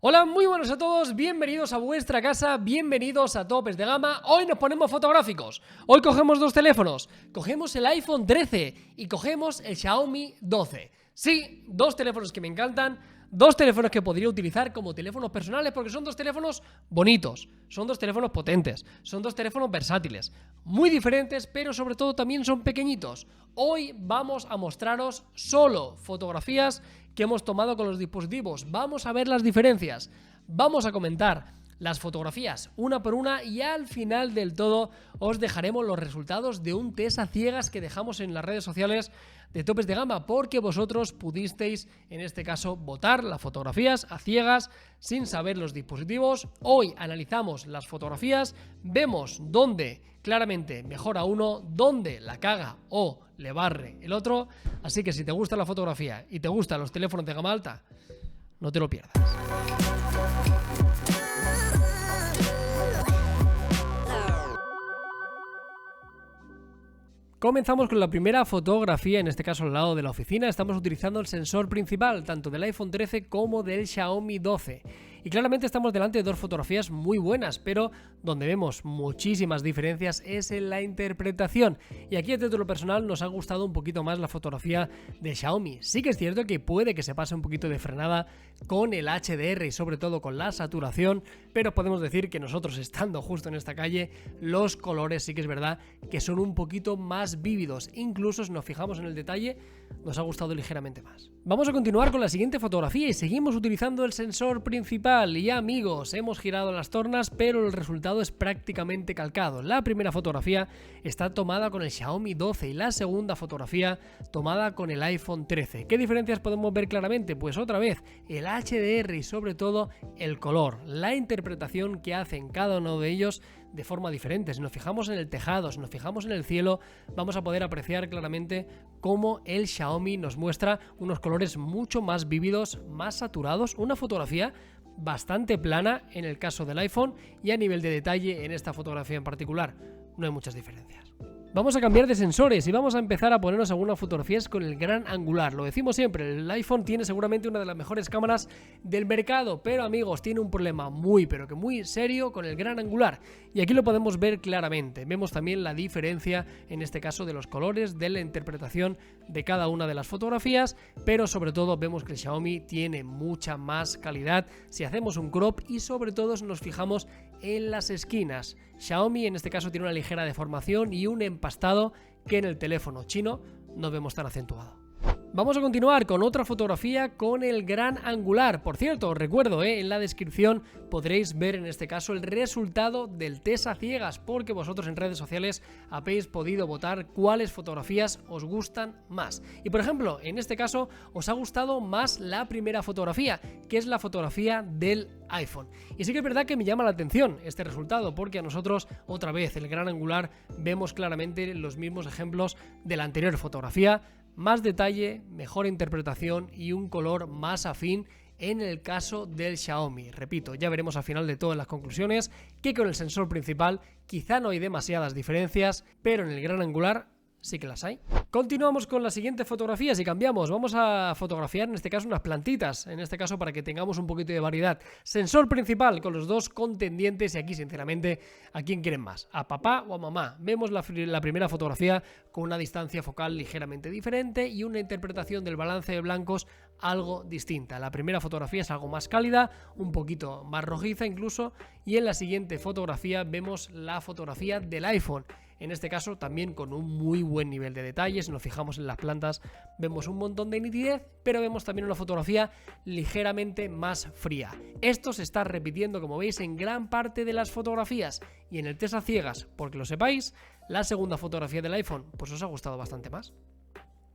Hola, muy buenos a todos, bienvenidos a vuestra casa, bienvenidos a Topes de Gama. Hoy nos ponemos fotográficos, hoy cogemos dos teléfonos, cogemos el iPhone 13 y cogemos el Xiaomi 12. Sí, dos teléfonos que me encantan, dos teléfonos que podría utilizar como teléfonos personales porque son dos teléfonos bonitos, son dos teléfonos potentes, son dos teléfonos versátiles, muy diferentes, pero sobre todo también son pequeñitos. Hoy vamos a mostraros solo fotografías que hemos tomado con los dispositivos. Vamos a ver las diferencias, vamos a comentar las fotografías una por una y al final del todo os dejaremos los resultados de un test a ciegas que dejamos en las redes sociales de Topes de Gama porque vosotros pudisteis en este caso votar las fotografías a ciegas sin saber los dispositivos. Hoy analizamos las fotografías, vemos dónde claramente mejora uno, dónde la caga o le barre el otro, así que si te gusta la fotografía y te gustan los teléfonos de gama alta, no te lo pierdas. Comenzamos con la primera fotografía, en este caso al lado de la oficina. Estamos utilizando el sensor principal tanto del iPhone 13 como del Xiaomi 12. Y claramente estamos delante de dos fotografías muy buenas, pero donde vemos muchísimas diferencias es en la interpretación. Y aquí a título personal nos ha gustado un poquito más la fotografía de Xiaomi. Sí que es cierto que puede que se pase un poquito de frenada con el HDR y sobre todo con la saturación, pero podemos decir que nosotros estando justo en esta calle, los colores sí que es verdad que son un poquito más vívidos. Incluso si nos fijamos en el detalle, nos ha gustado ligeramente más. Vamos a continuar con la siguiente fotografía y seguimos utilizando el sensor principal. Y ya amigos, hemos girado las tornas, pero el resultado es prácticamente calcado. La primera fotografía está tomada con el Xiaomi 12 y la segunda fotografía tomada con el iPhone 13. ¿Qué diferencias podemos ver claramente? Pues otra vez, el HDR y sobre todo el color, la interpretación que hacen cada uno de ellos de forma diferente. Si nos fijamos en el tejado, si nos fijamos en el cielo, vamos a poder apreciar claramente cómo el Xiaomi nos muestra unos colores mucho más vívidos, más saturados, una fotografía bastante plana en el caso del iPhone y a nivel de detalle en esta fotografía en particular no hay muchas diferencias. Vamos a cambiar de sensores y vamos a empezar a ponernos algunas fotografías con el gran angular. Lo decimos siempre, el iPhone tiene seguramente una de las mejores cámaras del mercado, pero amigos, tiene un problema muy pero que muy serio con el gran angular. Y aquí lo podemos ver claramente. Vemos también la diferencia, en este caso, de los colores, de la interpretación de cada una de las fotografías, pero sobre todo vemos que el Xiaomi tiene mucha más calidad si hacemos un crop y sobre todo si nos fijamos en las esquinas. Xiaomi en este caso tiene una ligera deformación y un empastado que en el teléfono chino no vemos tan acentuado. Vamos a continuar con otra fotografía con el gran angular. Por cierto, os recuerdo, en la descripción podréis ver en este caso el resultado del test a ciegas, porque vosotros en redes sociales habéis podido votar cuáles fotografías os gustan más. Y por ejemplo, en este caso os ha gustado más la primera fotografía, que es la fotografía del iPhone. Y sí que es verdad que me llama la atención este resultado, porque a nosotros, otra vez, el gran angular, vemos claramente los mismos ejemplos de la anterior fotografía. Más detalle, mejor interpretación y un color más afín en el caso del Xiaomi. Repito, ya veremos al final de todas las conclusiones que con el sensor principal quizá no hay demasiadas diferencias, pero en el gran angular sí que las hay. Continuamos con las siguientes fotografías y cambiamos. Vamos a fotografiar en este caso unas plantitas, en este caso para que tengamos un poquito de variedad. Sensor principal con los dos contendientes y aquí sinceramente, ¿a quién quieren más? ¿A papá o a mamá? Vemos la primera fotografía con una distancia focal ligeramente diferente y una interpretación del balance de blancos algo distinta. La primera fotografía es algo más cálida, un poquito más rojiza incluso, y en la siguiente fotografía vemos la fotografía del iPhone. En este caso también con un muy buen nivel de detalles. Si nos fijamos en las plantas vemos un montón de nitidez, pero vemos también una fotografía ligeramente más fría. Esto se está repitiendo, como veis, en gran parte de las fotografías y en el test a ciegas, porque lo sepáis, la segunda fotografía del iPhone pues os ha gustado bastante más.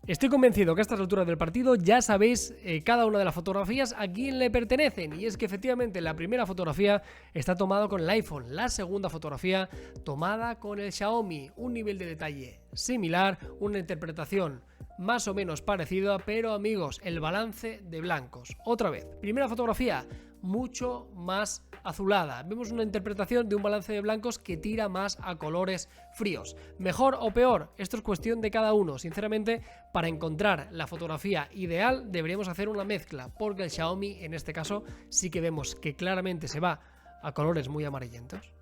Estoy convencido que a estas alturas del partido ya sabéis cada una de las fotografías a quién le pertenecen, y es que efectivamente la primera fotografía está tomada con el iPhone, la segunda fotografía tomada con el Xiaomi, un nivel de detalle similar, una interpretación más o menos parecida, pero amigos, el balance de blancos, otra vez, primera fotografía mucho más azulada. Vemos una interpretación de un balance de blancos que tira más a colores fríos. ¿Mejor o peor? Esto es cuestión de cada uno. Sinceramente, para encontrar la fotografía ideal deberíamos hacer una mezcla, porque el Xiaomi en este caso sí que vemos que claramente se va a colores muy amarillentos.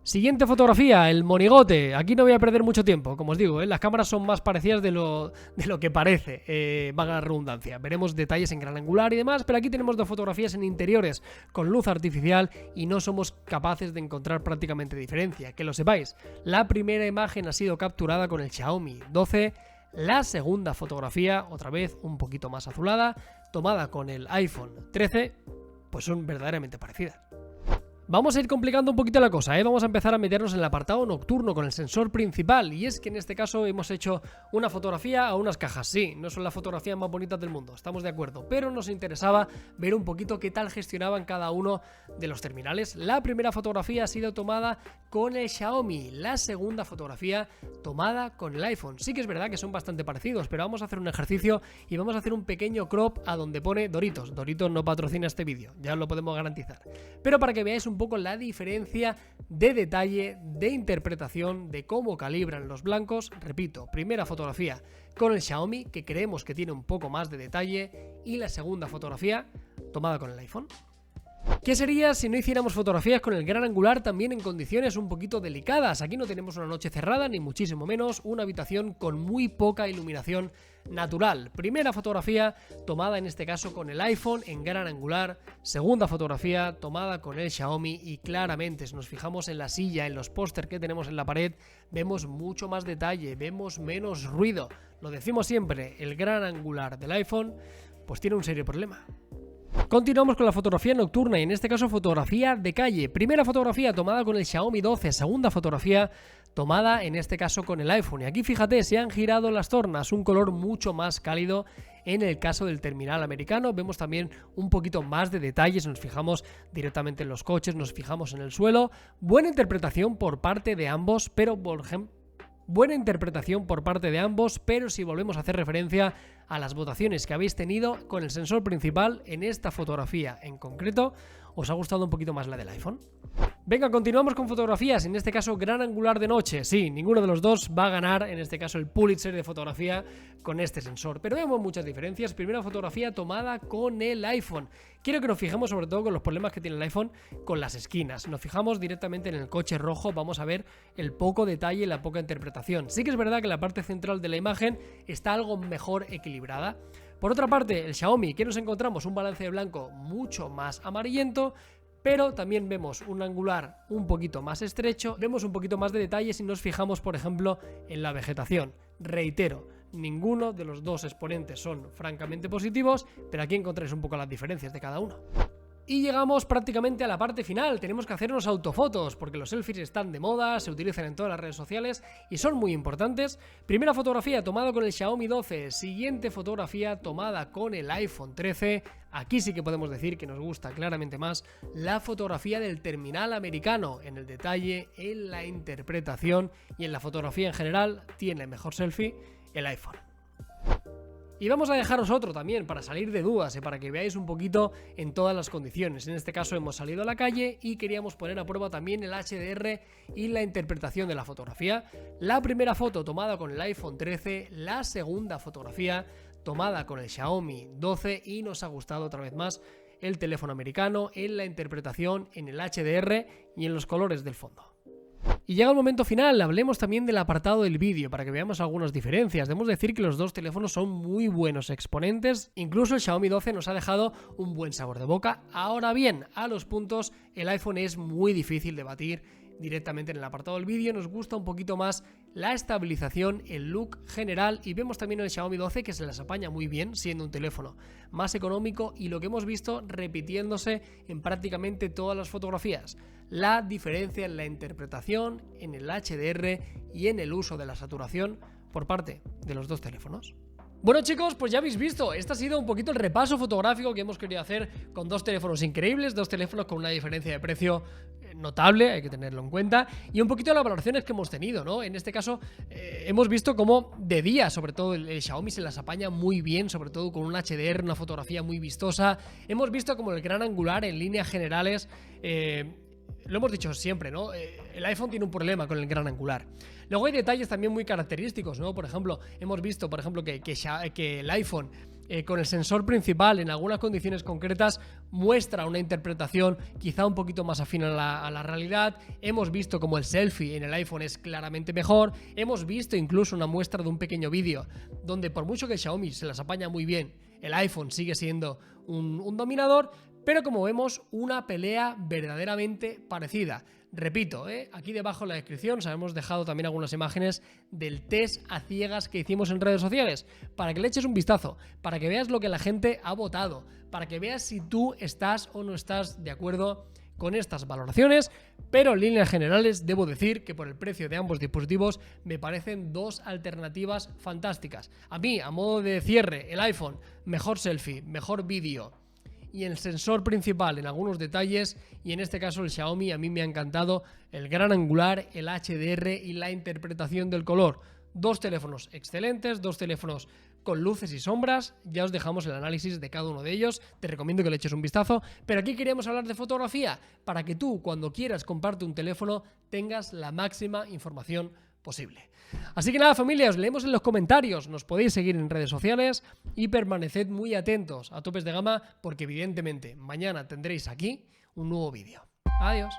Siguiente fotografía, el monigote. Aquí no voy a perder mucho tiempo, como os digo, las cámaras son más parecidas de lo que parece, valga la redundancia. Veremos detalles en gran angular y demás, pero aquí tenemos dos fotografías en interiores con luz artificial y no somos capaces de encontrar prácticamente diferencia. Que lo sepáis, la primera imagen ha sido capturada con el Xiaomi 12, la segunda fotografía, otra vez un poquito más azulada, tomada con el iPhone 13, pues son verdaderamente parecidas. Vamos a ir complicando un poquito la cosa, Vamos a empezar a meternos en el apartado nocturno con el sensor principal, y es que en este caso hemos hecho una fotografía a unas cajas. Sí, no son las fotografías más bonitas del mundo, estamos de acuerdo, pero nos interesaba ver un poquito qué tal gestionaban cada uno de los terminales. La primera fotografía ha sido tomada con el Xiaomi, la segunda fotografía tomada con el iPhone. Sí que es verdad que son bastante parecidos, pero vamos a hacer un ejercicio y vamos a hacer un pequeño crop a donde pone Doritos. Doritos no patrocina este vídeo, ya os lo podemos garantizar, pero para que veáis un poco la diferencia de detalle, de interpretación, de cómo calibran los blancos. Repito, primera fotografía con el Xiaomi, que creemos que tiene un poco más de detalle, y la segunda fotografía tomada con el iPhone. ¿Qué sería si no hiciéramos fotografías con el gran angular también en condiciones un poquito delicadas? Aquí no tenemos una noche cerrada, ni muchísimo menos, una habitación con muy poca iluminación natural. Primera fotografía tomada en este caso con el iPhone en gran angular, segunda fotografía tomada con el Xiaomi, y claramente si nos fijamos en la silla, en los pósters que tenemos en la pared, vemos mucho más detalle, vemos menos ruido. Lo decimos siempre, el gran angular del iPhone pues tiene un serio problema. Continuamos con la fotografía nocturna y en este caso fotografía de calle. Primera fotografía tomada con el Xiaomi 12, segunda fotografía tomada en este caso con el iPhone. Y aquí fíjate, se han girado las tornas, un color mucho más cálido en el caso del terminal americano. Vemos también un poquito más de detalles, nos fijamos directamente en los coches, nos fijamos en el suelo. Buena interpretación por parte de ambos, pero si volvemos a hacer referencia a las votaciones que habéis tenido con el sensor principal en esta fotografía en concreto, ¿os ha gustado un poquito más la del iPhone? Venga, continuamos con fotografías, en este caso gran angular de noche. Sí, ninguno de los dos va a ganar, en este caso el Pulitzer de fotografía con este sensor, pero vemos muchas diferencias. Primera fotografía tomada con el iPhone. Quiero que nos fijemos sobre todo con los problemas que tiene el iPhone con las esquinas. Nos fijamos directamente en el coche rojo, vamos a ver el poco detalle y la poca interpretación. Sí que es verdad que la parte central de la imagen está algo mejor equilibrada. Por otra parte, el Xiaomi, ¿qué nos encontramos? Un balance de blanco mucho más amarillento, pero también vemos un angular un poquito más estrecho, vemos un poquito más de detalle si nos fijamos, por ejemplo, en la vegetación. Reitero, ninguno de los dos exponentes son francamente positivos, pero aquí encontráis un poco las diferencias de cada uno. Y llegamos prácticamente a la parte final, tenemos que hacernos autofotos, porque los selfies están de moda, se utilizan en todas las redes sociales y son muy importantes. Primera fotografía tomada con el Xiaomi 12, siguiente fotografía tomada con el iPhone 13. Aquí sí que podemos decir que nos gusta claramente más la fotografía del terminal americano, en el detalle, en la interpretación y en la fotografía en general tiene mejor selfie el iPhone. Y vamos a dejaros otro también para salir de dudas y para que veáis un poquito en todas las condiciones. En este caso hemos salido a la calle y queríamos poner a prueba también el HDR y la interpretación de la fotografía. La primera foto tomada con el iPhone 13, la segunda fotografía tomada con el Xiaomi 12 y nos ha gustado otra vez más el teléfono americano en la interpretación, en el HDR y en los colores del fondo. Y llega el momento final, hablemos también del apartado del vídeo para que veamos algunas diferencias. Debemos decir que los dos teléfonos son muy buenos exponentes, incluso el Xiaomi 12 nos ha dejado un buen sabor de boca. Ahora bien, a los puntos el iPhone es muy difícil de batir directamente en el apartado del vídeo. Nos gusta un poquito más la estabilización, el look general, y vemos también el Xiaomi 12 que se las apaña muy bien siendo un teléfono más económico y lo que hemos visto repitiéndose en prácticamente todas las fotografías. La diferencia en la interpretación, en el HDR y en el uso de la saturación por parte de los dos teléfonos. Bueno chicos, pues ya habéis visto, este ha sido un poquito el repaso fotográfico que hemos querido hacer con dos teléfonos increíbles, dos teléfonos con una diferencia de precio notable, hay que tenerlo en cuenta, y un poquito las valoraciones que hemos tenido, ¿no? En este caso hemos visto cómo de día, sobre todo el Xiaomi se las apaña muy bien, sobre todo con un HDR, una fotografía muy vistosa. Hemos visto como el gran angular en líneas generales, lo hemos dicho siempre, ¿no? El iPhone tiene un problema con el gran angular. Luego hay detalles también muy característicos, ¿no? Por ejemplo, hemos visto, que el iPhone con el sensor principal en algunas condiciones concretas muestra una interpretación quizá un poquito más afín a la realidad. Hemos visto como el selfie en el iPhone es claramente mejor. Hemos visto incluso una muestra de un pequeño vídeo donde por mucho que el Xiaomi se las apaña muy bien, el iPhone sigue siendo un dominador, pero como vemos una pelea verdaderamente parecida. Repito, aquí debajo en la descripción os hemos dejado también algunas imágenes del test a ciegas que hicimos en redes sociales, para que le eches un vistazo, para que veas lo que la gente ha votado, para que veas si tú estás o no estás de acuerdo con estas valoraciones, pero en líneas generales debo decir que por el precio de ambos dispositivos me parecen dos alternativas fantásticas. A mí, a modo de cierre, el iPhone, mejor selfie, mejor vídeo, y el sensor principal en algunos detalles, y en este caso el Xiaomi a mí me ha encantado el gran angular, el HDR y la interpretación del color. Dos teléfonos excelentes, dos teléfonos con luces y sombras. Ya os dejamos el análisis de cada uno de ellos, te recomiendo que le eches un vistazo, pero aquí queríamos hablar de fotografía para que tú, cuando quieras comprarte un teléfono, tengas la máxima información posible. Así que nada, familia, os leemos en los comentarios, nos podéis seguir en redes sociales y permaneced muy atentos a Topes de Gama porque evidentemente mañana tendréis aquí un nuevo vídeo. Adiós.